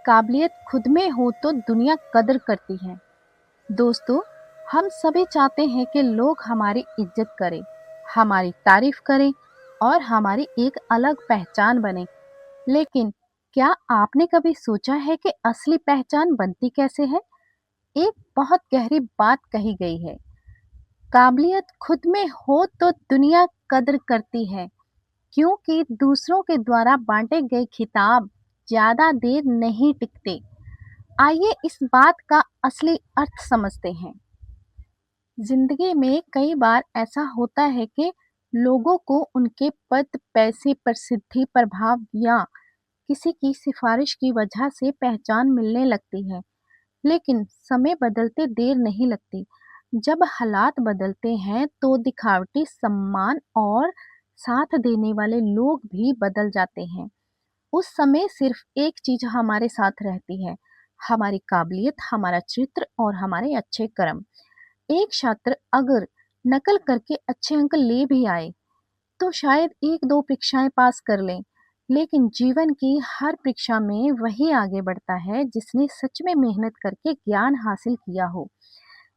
काबिलियत खुद में हो तो दुनिया कदर करती है। दोस्तों, हम सभी चाहते हैं कि लोग हमारी इज्जत करें, हमारी तारीफ करें और हमारी एक अलग पहचान बने। लेकिन क्या आपने कभी सोचा है कि असली पहचान बनती कैसे है? एक बहुत गहरी बात कही गई है, काबिलियत खुद में हो तो दुनिया कदर करती है, क्योंकि दूसरों के द्वारा बांटे गए खिताब ज्यादा देर नहीं टिकते। आइए इस बात का असली अर्थ समझते हैं। जिंदगी में कई बार ऐसा होता है कि लोगों को उनके पद, पैसे, प्रसिद्धि, प्रभाव या किसी की सिफारिश की वजह से पहचान मिलने लगती है। लेकिन समय बदलते देर नहीं लगती। जब हालात बदलते हैं तो दिखावटी सम्मान और साथ देने वाले लोग भी बदल जाते हैं। उस समय सिर्फ एक चीज हमारे साथ रहती है, हमारी काबिलियत, हमारा चरित्र और हमारे अच्छे कर्म। एक छात्र अगर नकल करके अच्छे अंक ले भी आए तो शायद एक दो परीक्षाएं पास कर लें, लेकिन जीवन की हर परीक्षा में वही आगे बढ़ता है जिसने सच में मेहनत करके ज्ञान हासिल किया हो।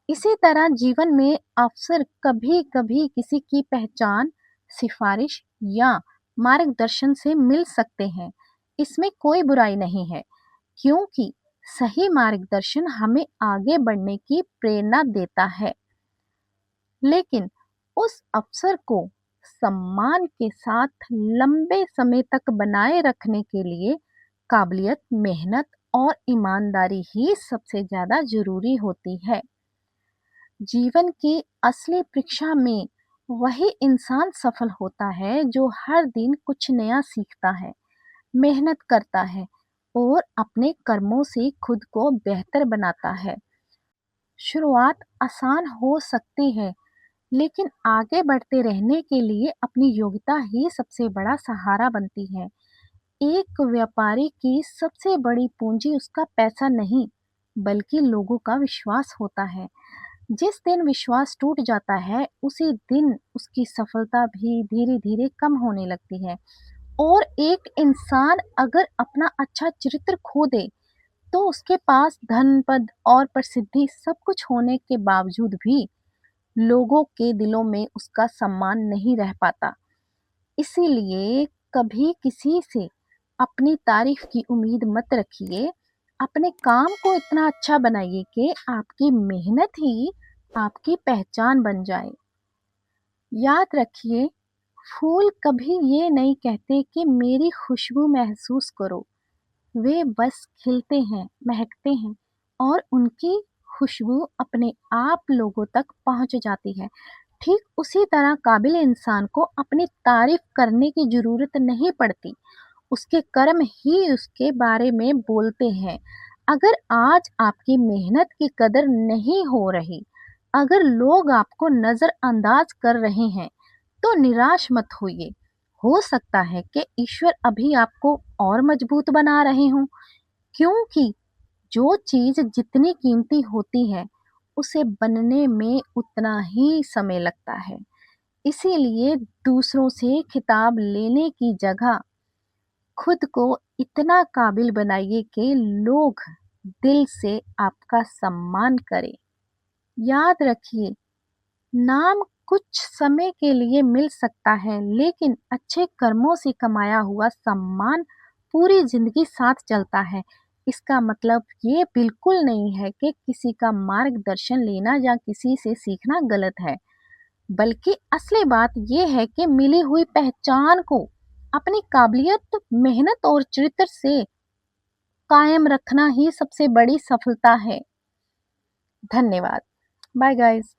इसी तरह जीवन में अवसर कभी कभी किसी की पहचान, सिफारिश या मार्गदर्शन से मिल सकते हैं। इसमें कोई बुराई नहीं है, क्योंकि सही मार्गदर्शन हमें आगे बढ़ने की प्रेरणा देता है। लेकिन उस अवसर को सम्मान के साथ लंबे समय तक बनाए रखने के लिए काबिलियत, मेहनत और ईमानदारी ही सबसे ज्यादा जरूरी होती है। जीवन की असली परीक्षा में वही इंसान सफल होता है जो हर दिन कुछ नया सीखता है, मेहनत करता है और अपने कर्मों से खुद को बेहतर बनाता है। शुरुआत आसान हो सकती है, लेकिन आगे बढ़ते रहने के लिए अपनी योग्यता ही सबसे बड़ा सहारा बनती है। एक व्यापारी की सबसे बड़ी पूंजी उसका पैसा नहीं, बल्कि लोगों का विश्वास होता है। जिस दिन विश्वास टूट जाता है, उसी दिन उसकी सफलता भी धीरे धीरे कम होने लगती है। और एक इंसान अगर अपना अच्छा चरित्र खो दे, तो उसके पास धन, पद और प्रसिद्धि सब कुछ होने के बावजूद भी लोगों के दिलों में उसका सम्मान नहीं रह पाता। इसीलिए कभी किसी से अपनी तारीफ की उम्मीद मत रखिए। अपने काम को इतना अच्छा बनाइए कि आपकी मेहनत ही आपकी पहचान बन जाए। याद रखिए, फूल कभी ये नहीं कहते कि मेरी खुशबू महसूस करो। वे बस खिलते हैं, महकते हैं और उनकी खुशबू अपने आप लोगों तक पहुंच जाती है। ठीक उसी तरह काबिल इंसान को अपनी तारीफ करने की जरूरत नहीं पड़ती, उसके कर्म ही उसके बारे में बोलते हैं। अगर आज आपकी मेहनत की कदर नहीं हो रही, अगर लोग आपको नजरअंदाज कर रहे हैं, तो निराश मत होइए। हो सकता है कि ईश्वर अभी आपको और मजबूत बना रहे हों, क्योंकि जो चीज जितनी कीमती होती है, उसे बनने में उतना ही समय लगता है। इसीलिए दूसरों से खिताब लेने की जगह खुद को इतना काबिल बनाइए कि लोग दिल से आपका सम्मान करें। याद रखिए, नाम कुछ समय के लिए मिल सकता है, लेकिन अच्छे कर्मों से कमाया हुआ सम्मान पूरी जिंदगी साथ चलता है। इसका मतलब ये बिल्कुल नहीं है कि किसी का मार्गदर्शन लेना या किसी से सीखना गलत है, बल्कि असली बात ये है कि मिली हुई पहचान को अपनी काबिलियत, मेहनत और चरित्र से कायम रखना ही सबसे बड़ी सफलता है। धन्यवाद। Bye guys.